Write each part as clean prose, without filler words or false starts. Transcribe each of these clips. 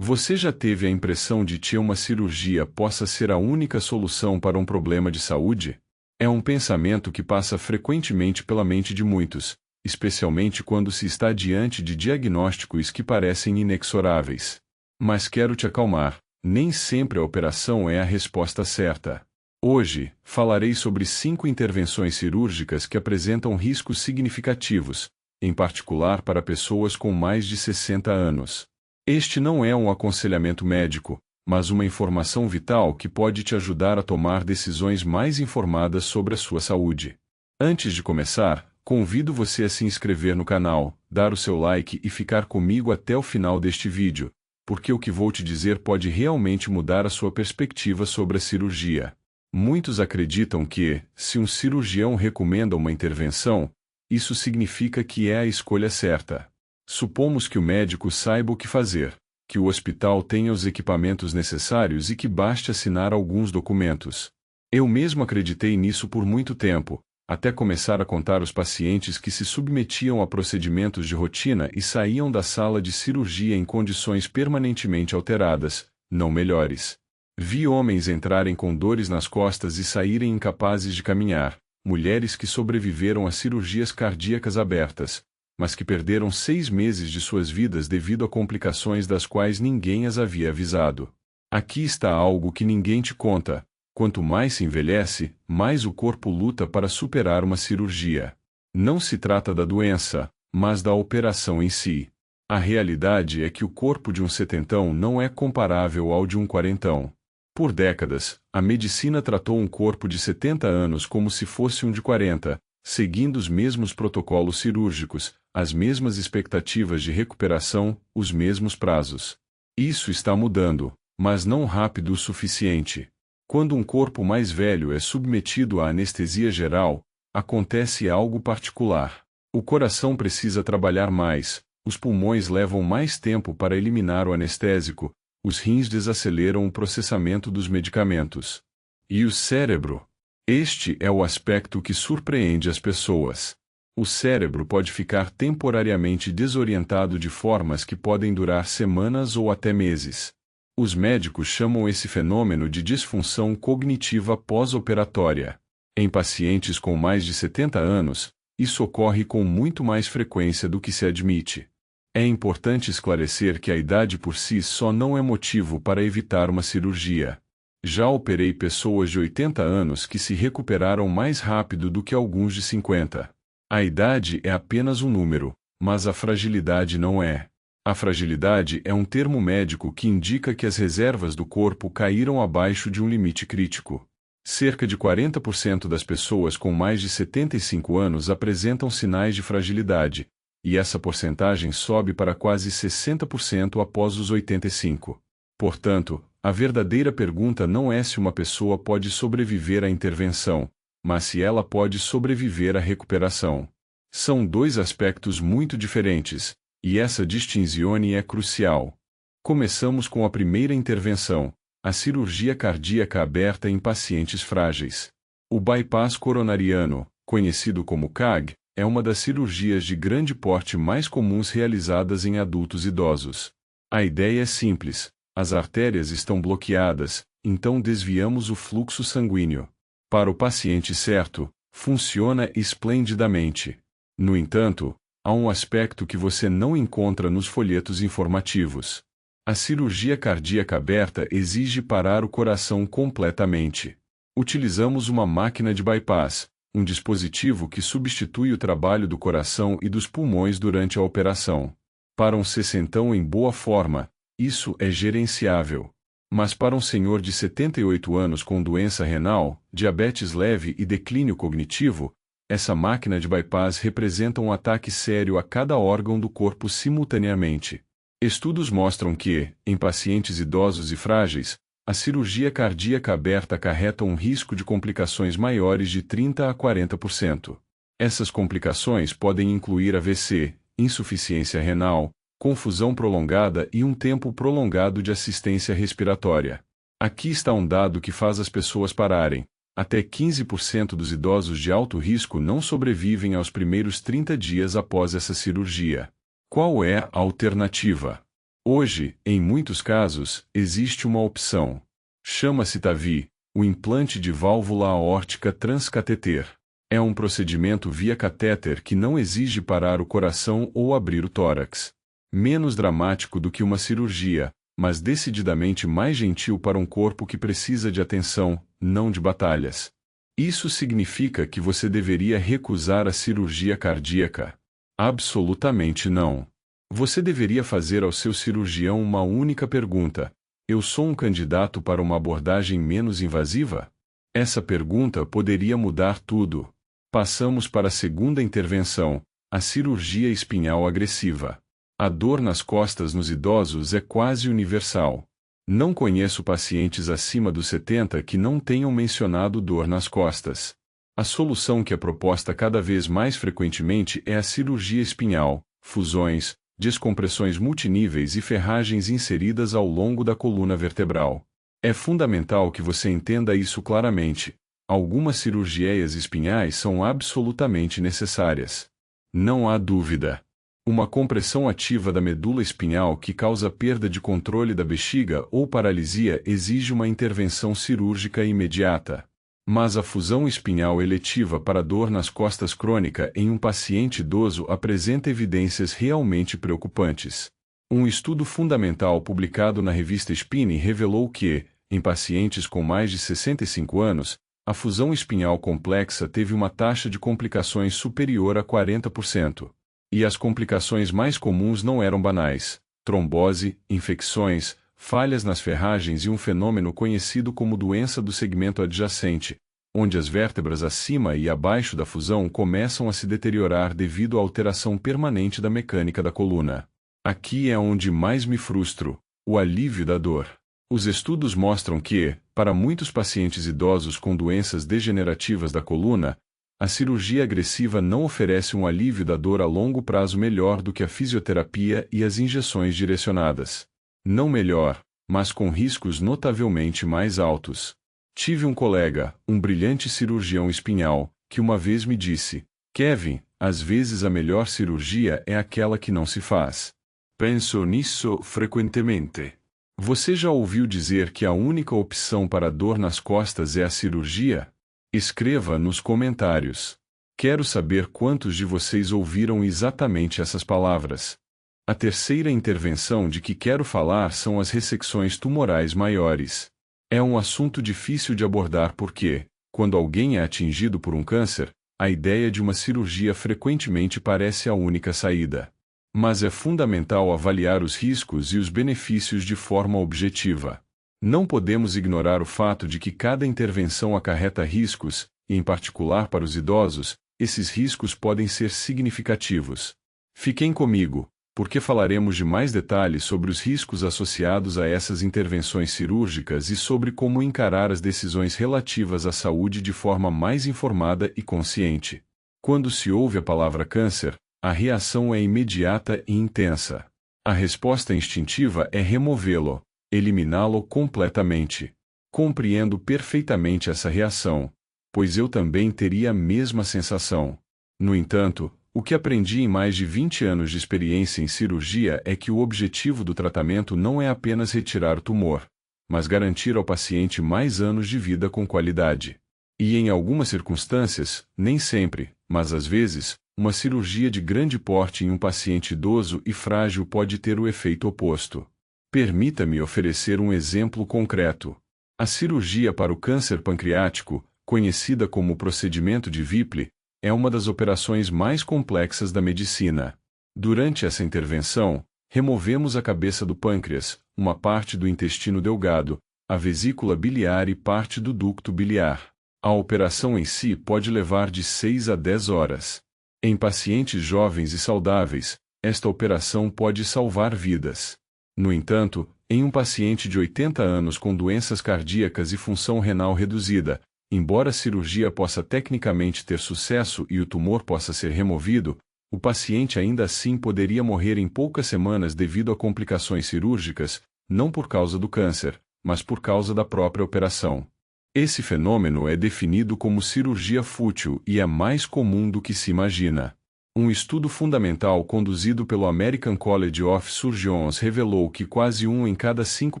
Você já teve a impressão de que uma cirurgia possa ser a única solução para um problema de saúde? É um pensamento que passa frequentemente pela mente de muitos, especialmente quando se está diante de diagnósticos que parecem inexoráveis. Mas quero te acalmar, nem sempre a operação é a resposta certa. Hoje, falarei sobre 5 intervenções cirúrgicas que apresentam riscos significativos, em particular para pessoas com mais de 60 anos. Este não é um aconselhamento médico, mas uma informação vital que pode te ajudar a tomar decisões mais informadas sobre a sua saúde. Antes de começar, convido você a se inscrever no canal, dar o seu like e ficar comigo até o final deste vídeo, porque o que vou te dizer pode realmente mudar a sua perspectiva sobre a cirurgia. Muitos acreditam que, se um cirurgião recomenda uma intervenção, isso significa que é a escolha certa. Supomos que o médico saiba o que fazer, que o hospital tenha os equipamentos necessários e que baste assinar alguns documentos. Eu mesmo acreditei nisso por muito tempo, até começar a contar os pacientes que se submetiam a procedimentos de rotina e saíam da sala de cirurgia em condições permanentemente alteradas, não melhores. Vi homens entrarem com dores nas costas e saírem incapazes de caminhar, mulheres que sobreviveram a cirurgias cardíacas abertas, mas que perderam 6 meses de suas vidas devido a complicações das quais ninguém as havia avisado. Aqui está algo que ninguém te conta: quanto mais se envelhece, mais o corpo luta para superar uma cirurgia. Não se trata da doença, mas da operação em si. A realidade é que o corpo de um setentão não é comparável ao de um quarentão. Por décadas, a medicina tratou um corpo de 70 anos como se fosse um de 40, seguindo os mesmos protocolos cirúrgicos, as mesmas expectativas de recuperação, os mesmos prazos. Isso está mudando, mas não rápido o suficiente. Quando um corpo mais velho é submetido à anestesia geral, acontece algo particular. O coração precisa trabalhar mais, os pulmões levam mais tempo para eliminar o anestésico, os rins desaceleram o processamento dos medicamentos. E o cérebro? Este é o aspecto que surpreende as pessoas. O cérebro pode ficar temporariamente desorientado de formas que podem durar semanas ou até meses. Os médicos chamam esse fenômeno de disfunção cognitiva pós-operatória. Em pacientes com mais de 70 anos, isso ocorre com muito mais frequência do que se admite. É importante esclarecer que a idade por si só não é motivo para evitar uma cirurgia. Já operei pessoas de 80 anos que se recuperaram mais rápido do que alguns de 50. A idade é apenas um número, mas a fragilidade não é. A fragilidade é um termo médico que indica que as reservas do corpo caíram abaixo de um limite crítico. Cerca de 40% das pessoas com mais de 75 anos apresentam sinais de fragilidade, e essa porcentagem sobe para quase 60% após os 85. Portanto, a verdadeira pergunta não é se uma pessoa pode sobreviver à intervenção, mas se ela pode sobreviver à recuperação. São 2 aspectos muito diferentes, e essa distinção é crucial. Começamos com a primeira intervenção, a cirurgia cardíaca aberta em pacientes frágeis. O bypass coronariano, conhecido como CAG, é uma das cirurgias de grande porte mais comuns realizadas em adultos idosos. A ideia é simples: as artérias estão bloqueadas, então desviamos o fluxo sanguíneo. Para o paciente certo, funciona esplendidamente. No entanto, há um aspecto que você não encontra nos folhetos informativos. A cirurgia cardíaca aberta exige parar o coração completamente. Utilizamos uma máquina de bypass, um dispositivo que substitui o trabalho do coração e dos pulmões durante a operação. Para um sessentão em boa forma, isso é gerenciável. Mas para um senhor de 78 anos com doença renal, diabetes leve e declínio cognitivo, essa máquina de bypass representa um ataque sério a cada órgão do corpo simultaneamente. Estudos mostram que, em pacientes idosos e frágeis, a cirurgia cardíaca aberta acarreta um risco de complicações maiores de 30 a 40%. Essas complicações podem incluir AVC, insuficiência renal, confusão prolongada e um tempo prolongado de assistência respiratória. Aqui está um dado que faz as pessoas pararem. Até 15% dos idosos de alto risco não sobrevivem aos primeiros 30 dias após essa cirurgia. Qual é a alternativa? Hoje, em muitos casos, existe uma opção. Chama-se TAVI, o implante de válvula aórtica transcateter. É um procedimento via catéter que não exige parar o coração ou abrir o tórax. Menos dramático do que uma cirurgia, mas decididamente mais gentil para um corpo que precisa de atenção, não de batalhas. Isso significa que você deveria recusar a cirurgia cardíaca? Absolutamente não. Você deveria fazer ao seu cirurgião uma única pergunta: eu sou um candidato para uma abordagem menos invasiva? Essa pergunta poderia mudar tudo. Passamos para a segunda intervenção, a cirurgia espinhal agressiva. A dor nas costas nos idosos é quase universal. Não conheço pacientes acima dos 70 que não tenham mencionado dor nas costas. A solução que é proposta cada vez mais frequentemente é a cirurgia espinhal, fusões, descompressões multiníveis e ferragens inseridas ao longo da coluna vertebral. É fundamental que você entenda isso claramente. Algumas cirurgias espinhais são absolutamente necessárias. Não há dúvida. Uma compressão ativa da medula espinhal que causa perda de controle da bexiga ou paralisia exige uma intervenção cirúrgica imediata. Mas a fusão espinhal eletiva para dor nas costas crônica em um paciente idoso apresenta evidências realmente preocupantes. Um estudo fundamental publicado na revista Spine revelou que, em pacientes com mais de 65 anos, a fusão espinhal complexa teve uma taxa de complicações superior a 40%. E as complicações mais comuns não eram banais: trombose, infecções, falhas nas ferragens e um fenômeno conhecido como doença do segmento adjacente, onde as vértebras acima e abaixo da fusão começam a se deteriorar devido à alteração permanente da mecânica da coluna. Aqui é onde mais me frustro: o alívio da dor. Os estudos mostram que, para muitos pacientes idosos com doenças degenerativas da coluna, a cirurgia agressiva não oferece um alívio da dor a longo prazo melhor do que a fisioterapia e as injeções direcionadas. Não melhor, mas com riscos notavelmente mais altos. Tive um colega, um brilhante cirurgião espinhal, que uma vez me disse: Kevin, às vezes a melhor cirurgia é aquela que não se faz. Penso nisso frequentemente. Você já ouviu dizer que a única opção para dor nas costas é a cirurgia? Escreva nos comentários. Quero saber quantos de vocês ouviram exatamente essas palavras. A terceira intervenção de que quero falar são as ressecções tumorais maiores. É um assunto difícil de abordar porque, quando alguém é atingido por um câncer, a ideia de uma cirurgia frequentemente parece a única saída. Mas é fundamental avaliar os riscos e os benefícios de forma objetiva. Não podemos ignorar o fato de que cada intervenção acarreta riscos, e em particular para os idosos, esses riscos podem ser significativos. Fiquem comigo, porque falaremos de mais detalhes sobre os riscos associados a essas intervenções cirúrgicas e sobre como encarar as decisões relativas à saúde de forma mais informada e consciente. Quando se ouve a palavra câncer, a reação é imediata e intensa. A resposta instintiva é removê-lo, eliminá-lo completamente. Compreendo perfeitamente essa reação, pois eu também teria a mesma sensação. No entanto, o que aprendi em mais de 20 anos de experiência em cirurgia é que o objetivo do tratamento não é apenas retirar o tumor, mas garantir ao paciente mais anos de vida com qualidade. E em algumas circunstâncias, nem sempre, mas às vezes, uma cirurgia de grande porte em um paciente idoso e frágil pode ter o efeito oposto. Permita-me oferecer um exemplo concreto. A cirurgia para o câncer pancreático, conhecida como o procedimento de Whipple, é uma das operações mais complexas da medicina. Durante essa intervenção, removemos a cabeça do pâncreas, uma parte do intestino delgado, a vesícula biliar e parte do ducto biliar. A operação em si pode levar de 6 a 10 horas. Em pacientes jovens e saudáveis, esta operação pode salvar vidas. No entanto, em um paciente de 80 anos com doenças cardíacas e função renal reduzida, embora a cirurgia possa tecnicamente ter sucesso e o tumor possa ser removido, o paciente ainda assim poderia morrer em poucas semanas devido a complicações cirúrgicas, não por causa do câncer, mas por causa da própria operação. Esse fenômeno é definido como cirurgia fútil e é mais comum do que se imagina. Um estudo fundamental conduzido pelo American College of Surgeons revelou que quase 1 em cada 5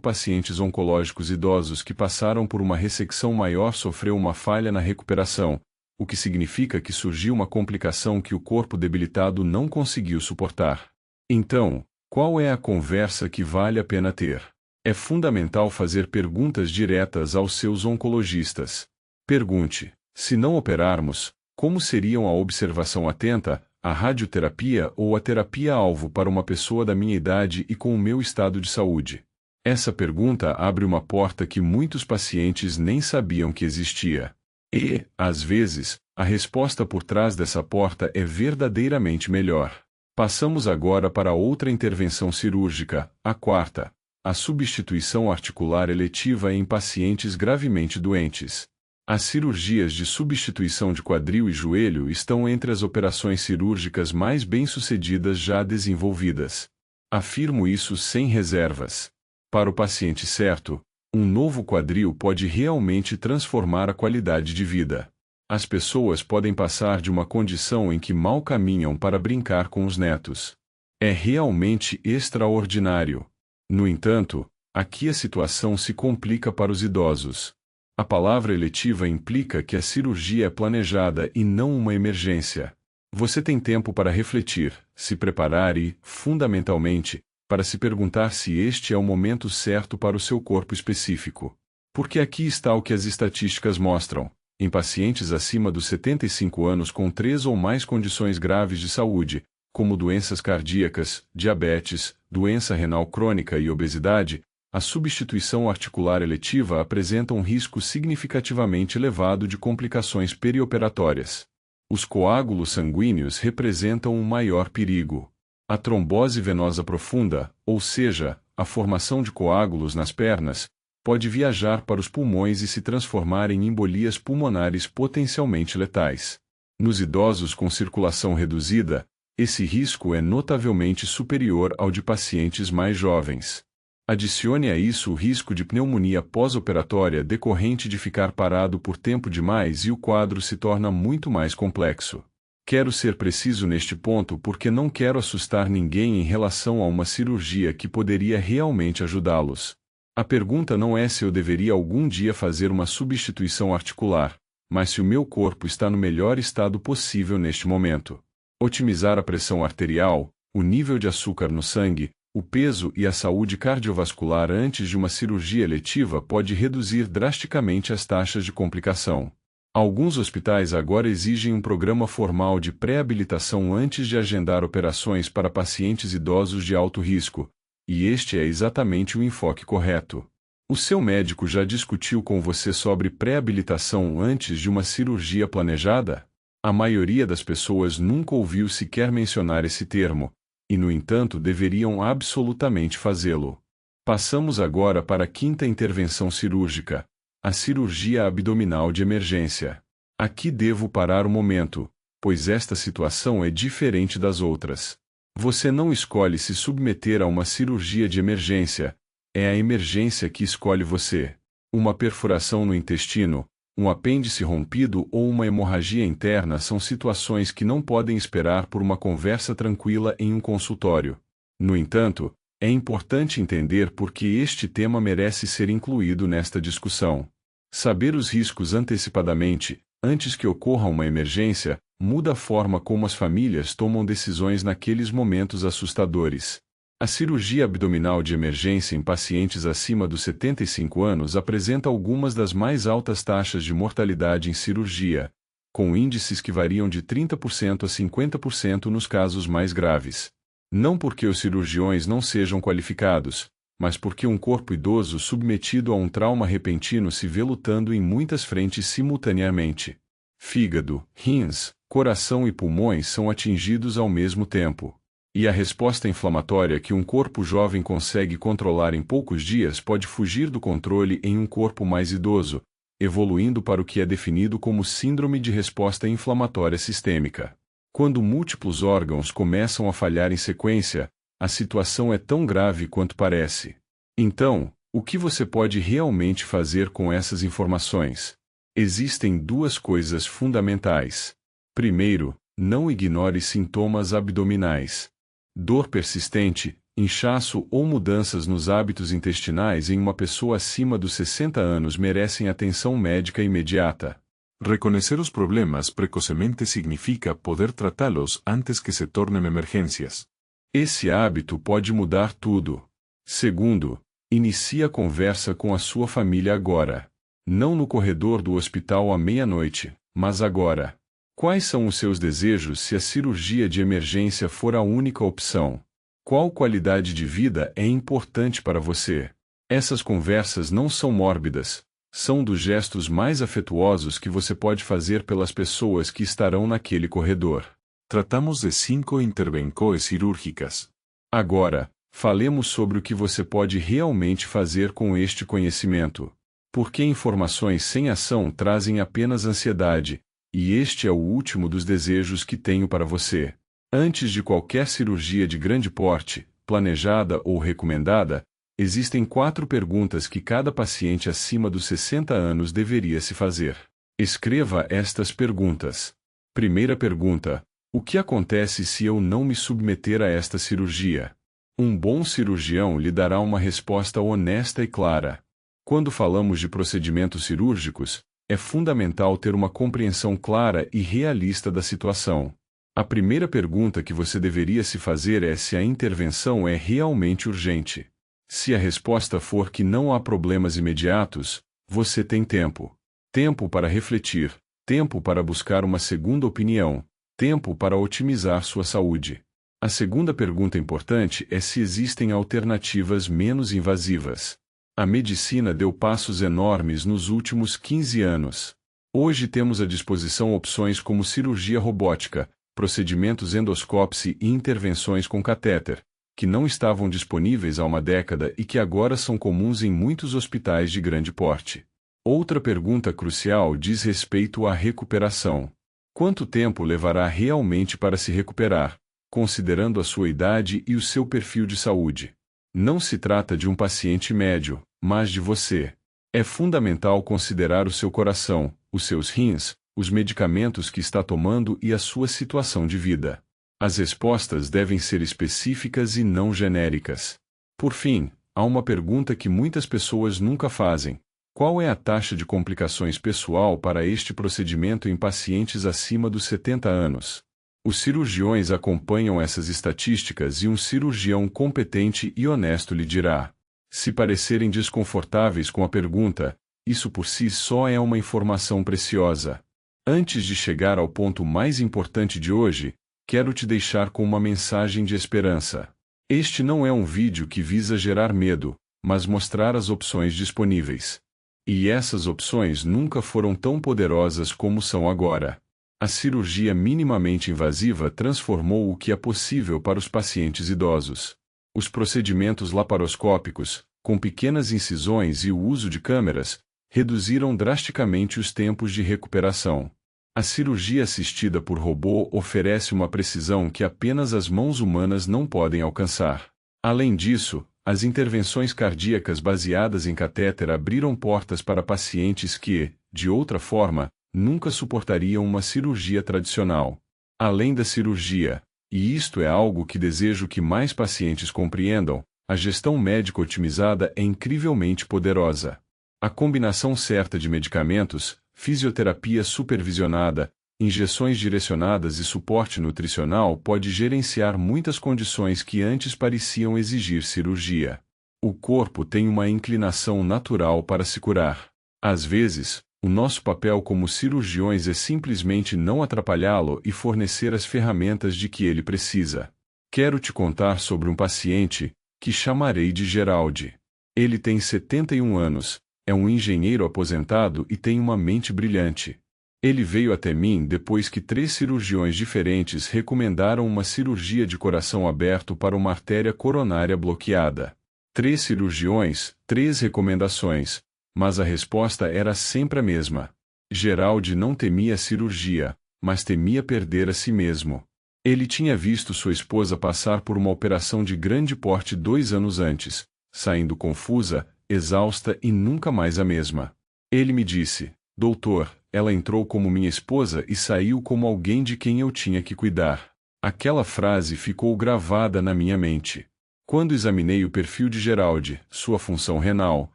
pacientes oncológicos idosos que passaram por uma ressecção maior sofreu uma falha na recuperação, o que significa que surgiu uma complicação que o corpo debilitado não conseguiu suportar. Então, qual é a conversa que vale a pena ter? É fundamental fazer perguntas diretas aos seus oncologistas. Pergunte: se não operarmos, como seriam a observação atenta, a radioterapia ou a terapia-alvo para uma pessoa da minha idade e com o meu estado de saúde? Essa pergunta abre uma porta que muitos pacientes nem sabiam que existia. E, às vezes, a resposta por trás dessa porta é verdadeiramente melhor. Passamos agora para outra intervenção cirúrgica, a quarta: a substituição articular eletiva em pacientes gravemente doentes. As cirurgias de substituição de quadril e joelho estão entre as operações cirúrgicas mais bem-sucedidas já desenvolvidas. Afirmo isso sem reservas. Para o paciente certo, um novo quadril pode realmente transformar a qualidade de vida. As pessoas podem passar de uma condição em que mal caminham para brincar com os netos. É realmente extraordinário. No entanto, aqui a situação se complica para os idosos. A palavra eletiva implica que a cirurgia é planejada e não uma emergência. Você tem tempo para refletir, se preparar e, fundamentalmente, para se perguntar se este é o momento certo para o seu corpo específico. Porque aqui está o que as estatísticas mostram. Em pacientes acima dos 75 anos com 3 ou mais condições graves de saúde, como doenças cardíacas, diabetes, doença renal crônica e obesidade, a substituição articular eletiva apresenta um risco significativamente elevado de complicações perioperatórias. Os coágulos sanguíneos representam um maior perigo. A trombose venosa profunda, ou seja, a formação de coágulos nas pernas, pode viajar para os pulmões e se transformar em embolias pulmonares potencialmente letais. Nos idosos com circulação reduzida, esse risco é notavelmente superior ao de pacientes mais jovens. Adicione a isso o risco de pneumonia pós-operatória decorrente de ficar parado por tempo demais e o quadro se torna muito mais complexo. Quero ser preciso neste ponto porque não quero assustar ninguém em relação a uma cirurgia que poderia realmente ajudá-los. A pergunta não é se eu deveria algum dia fazer uma substituição articular, mas se o meu corpo está no melhor estado possível neste momento. Otimizar a pressão arterial, o nível de açúcar no sangue, o peso e a saúde cardiovascular antes de uma cirurgia eletiva pode reduzir drasticamente as taxas de complicação. Alguns hospitais agora exigem um programa formal de pré-habilitação antes de agendar operações para pacientes idosos de alto risco, e este é exatamente o enfoque correto. O seu médico já discutiu com você sobre pré-habilitação antes de uma cirurgia planejada? A maioria das pessoas nunca ouviu sequer mencionar esse termo, e no entanto deveriam absolutamente fazê-lo. Passamos agora para a quinta intervenção cirúrgica, a cirurgia abdominal de emergência. Aqui devo parar um momento, pois esta situação é diferente das outras. Você não escolhe se submeter a uma cirurgia de emergência, é a emergência que escolhe você. Uma perfuração no intestino, um apêndice rompido ou uma hemorragia interna são situações que não podem esperar por uma conversa tranquila em um consultório. No entanto, é importante entender por que este tema merece ser incluído nesta discussão. Saber os riscos antecipadamente, antes que ocorra uma emergência, muda a forma como as famílias tomam decisões naqueles momentos assustadores. A cirurgia abdominal de emergência em pacientes acima dos 75 anos apresenta algumas das mais altas taxas de mortalidade em cirurgia, com índices que variam de 30% a 50% nos casos mais graves. Não porque os cirurgiões não sejam qualificados, mas porque um corpo idoso submetido a um trauma repentino se vê lutando em muitas frentes simultaneamente. Fígado, rins, coração e pulmões são atingidos ao mesmo tempo. E a resposta inflamatória que um corpo jovem consegue controlar em poucos dias pode fugir do controle em um corpo mais idoso, evoluindo para o que é definido como síndrome de resposta inflamatória sistêmica. Quando múltiplos órgãos começam a falhar em sequência, a situação é tão grave quanto parece. Então, o que você pode realmente fazer com essas informações? Existem duas coisas fundamentais. Primeiro, Não ignore sintomas abdominais. Dor persistente, inchaço ou mudanças nos hábitos intestinais em uma pessoa acima dos 60 anos merecem atenção médica imediata. Reconocer os problemas precocemente significa poder tratá-los antes que se tornem emergências. Esse hábito pode mudar tudo. Segundo, inicie a conversa com a sua família agora. Não no corredor do hospital à meia-noite, mas agora. Quais são os seus desejos se a cirurgia de emergência for a única opção? Qual qualidade de vida é importante para você? Essas conversas não são mórbidas. São dos gestos mais afetuosos que você pode fazer pelas pessoas que estarão naquele corredor. Tratamos de 5 intervenções cirúrgicas. Agora, falemos sobre o que você pode realmente fazer com este conhecimento. Porque informações sem ação trazem apenas ansiedade, e este é o último dos desejos que tenho para você. Antes de qualquer cirurgia de grande porte, planejada ou recomendada, existem 4 perguntas que cada paciente acima dos 60 anos deveria se fazer. Escreva estas perguntas. Primeira pergunta: o que acontece se eu não me submeter a esta cirurgia? Um bom cirurgião lhe dará uma resposta honesta e clara. Quando falamos de procedimentos cirúrgicos, é fundamental ter uma compreensão clara e realista da situação. A primeira pergunta que você deveria se fazer é se a intervenção é realmente urgente. Se a resposta for que não há problemas imediatos, você tem tempo. Tempo para refletir, tempo para buscar uma segunda opinião, tempo para otimizar sua saúde. A segunda pergunta importante é se existem alternativas menos invasivas. A medicina deu passos enormes nos últimos 15 anos. Hoje temos à disposição opções como cirurgia robótica, procedimentos endoscópicos e intervenções com catéter, que não estavam disponíveis há uma década e que agora são comuns em muitos hospitais de grande porte. Outra pergunta crucial diz respeito à recuperação. Quanto tempo levará realmente para se recuperar, considerando a sua idade e o seu perfil de saúde? Não se trata de um paciente médio, mas de você. É fundamental considerar o seu coração, os seus rins, os medicamentos que está tomando e a sua situação de vida. As respostas devem ser específicas e não genéricas. Por fim, há uma pergunta que muitas pessoas nunca fazem: qual é a taxa de complicações pessoal para este procedimento em pacientes acima dos 70 anos? Os cirurgiões acompanham essas estatísticas e um cirurgião competente e honesto lhe dirá. Se parecerem desconfortáveis com a pergunta, isso por si só é uma informação preciosa. Antes de chegar ao ponto mais importante de hoje, quero te deixar com uma mensagem de esperança. Este não é um vídeo que visa gerar medo, mas mostrar as opções disponíveis. E essas opções nunca foram tão poderosas como são agora. A cirurgia minimamente invasiva transformou o que é possível para os pacientes idosos. Os procedimentos laparoscópicos, com pequenas incisões e o uso de câmeras, reduziram drasticamente os tempos de recuperação. A cirurgia assistida por robô oferece uma precisão que apenas as mãos humanas não podem alcançar. Além disso, as intervenções cardíacas baseadas em catéter abriram portas para pacientes que, de outra forma, nunca suportariam uma cirurgia tradicional. Além da cirurgia, e isto é algo que desejo que mais pacientes compreendam, a gestão médica otimizada é incrivelmente poderosa. A combinação certa de medicamentos, fisioterapia supervisionada, injeções direcionadas e suporte nutricional pode gerenciar muitas condições que antes pareciam exigir cirurgia. O corpo tem uma inclinação natural para se curar. Às vezes, o nosso papel como cirurgiões é simplesmente não atrapalhá-lo e fornecer as ferramentas de que ele precisa. Quero te contar sobre um paciente, que chamarei de Geraldi. Ele tem 71 anos, é um engenheiro aposentado e tem uma mente brilhante. Ele veio até mim depois que 3 cirurgiões diferentes recomendaram uma cirurgia de coração aberto para uma artéria coronária bloqueada. 3 cirurgiões, 3 recomendações, mas a resposta era sempre a mesma. Geraldi não temia a cirurgia, mas temia perder a si mesmo. Ele tinha visto sua esposa passar por uma operação de grande porte 2 anos antes, saindo confusa, exausta e nunca mais a mesma. Ele me disse: Doutor, Ela entrou como minha esposa e saiu como alguém de quem eu tinha que cuidar. Aquela frase ficou gravada na minha mente. Quando examinei o perfil de Geraldi, sua função renal,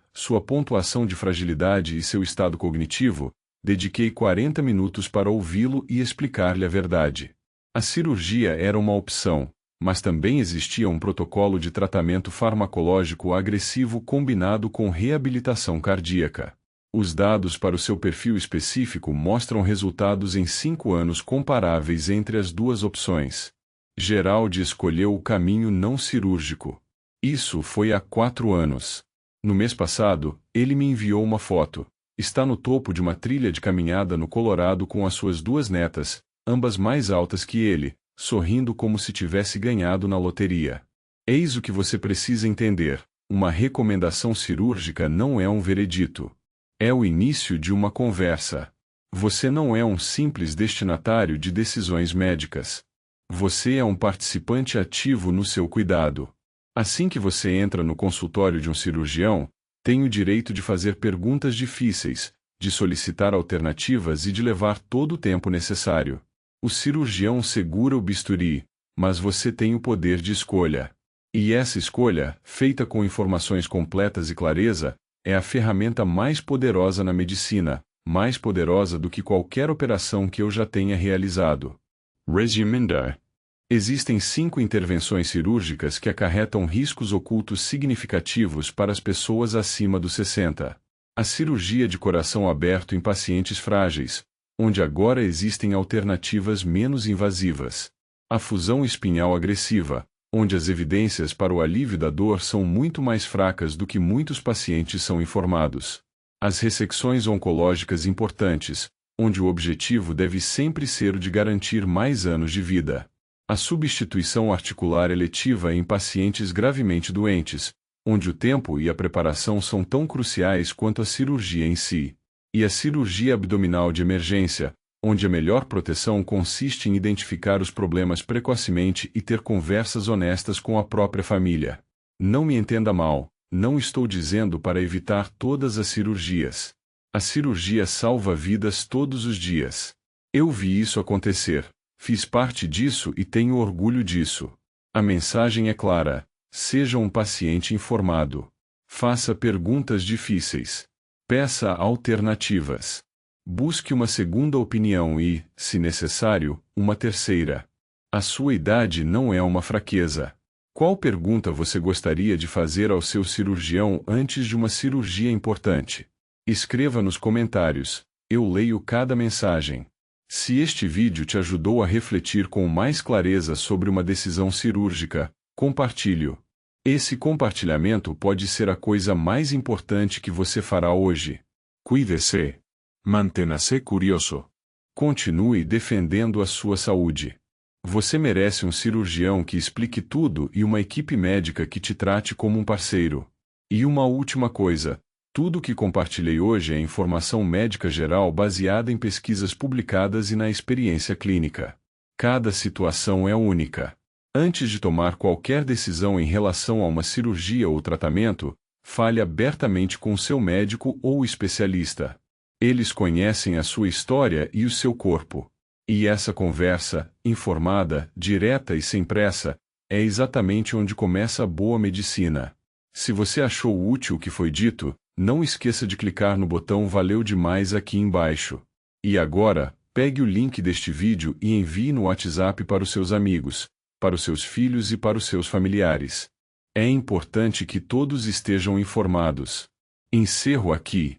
sua pontuação de fragilidade e seu estado cognitivo, dediquei 40 minutos para ouvi-lo e explicar-lhe a verdade. A cirurgia era uma opção, mas também existia um protocolo de tratamento farmacológico agressivo combinado com reabilitação cardíaca. Os dados para o seu perfil específico mostram resultados em 5 anos comparáveis entre as duas opções. Geraldi escolheu o caminho não cirúrgico. Isso foi há 4 anos. No mês passado, ele me enviou uma foto. Está no topo de uma trilha de caminhada no Colorado com as suas 2 netas, ambas mais altas que ele, sorrindo como se tivesse ganhado na loteria. Eis o que você precisa entender: uma recomendação cirúrgica não é um veredito. É o início de uma conversa. Você não é um simples destinatário de decisões médicas. Você é um participante ativo no seu cuidado. Assim que você entra no consultório de um cirurgião, tem o direito de fazer perguntas difíceis, de solicitar alternativas e de levar todo o tempo necessário. O cirurgião segura o bisturi, mas você tem o poder de escolha. E essa escolha, feita com informações completas e clareza, é a ferramenta mais poderosa na medicina, mais poderosa do que qualquer operação que eu já tenha realizado. Resumindo, existem 5 intervenções cirúrgicas que acarretam riscos ocultos significativos para as pessoas acima dos 60. A cirurgia de coração aberto em pacientes frágeis, onde agora existem alternativas menos invasivas. A fusão espinhal agressiva, onde as evidências para o alívio da dor são muito mais fracas do que muitos pacientes são informados. As ressecções oncológicas importantes, onde o objetivo deve sempre ser o de garantir mais anos de vida. A substituição articular eletiva em pacientes gravemente doentes, onde o tempo e a preparação são tão cruciais quanto a cirurgia em si. E a cirurgia abdominal de emergência, onde a melhor proteção consiste em identificar os problemas precocemente e ter conversas honestas com a própria família. Não me entenda mal, não estou dizendo para evitar todas as cirurgias. A cirurgia salva vidas todos os dias. Eu vi isso acontecer, fiz parte disso e tenho orgulho disso. A mensagem é clara: seja um paciente informado. Faça perguntas difíceis. Peça alternativas. Busque uma segunda opinião e, se necessário, uma terceira. A sua idade não é uma fraqueza. Qual pergunta você gostaria de fazer ao seu cirurgião antes de uma cirurgia importante? Escreva nos comentários, eu leio cada mensagem. Se este vídeo te ajudou a refletir com mais clareza sobre uma decisão cirúrgica, compartilhe-o. Esse compartilhamento pode ser a coisa mais importante que você fará hoje. Cuide-se. Mantenha-se curioso. Continue defendendo a sua saúde. Você merece um cirurgião que explique tudo e uma equipe médica que te trate como um parceiro. E uma última coisa: tudo que compartilhei hoje é informação médica geral baseada em pesquisas publicadas e na experiência clínica. Cada situação é única. Antes de tomar qualquer decisão em relação a uma cirurgia ou tratamento, fale abertamente com seu médico ou especialista. Eles conhecem a sua história e o seu corpo. E essa conversa, informada, direta e sem pressa, é exatamente onde começa a boa medicina. Se você achou útil o que foi dito, não esqueça de clicar no botão Valeu demais aqui embaixo. E agora, pegue o link deste vídeo e envie no WhatsApp para os seus amigos, para os seus filhos e para os seus familiares. É importante que todos estejam informados. Encerro aqui.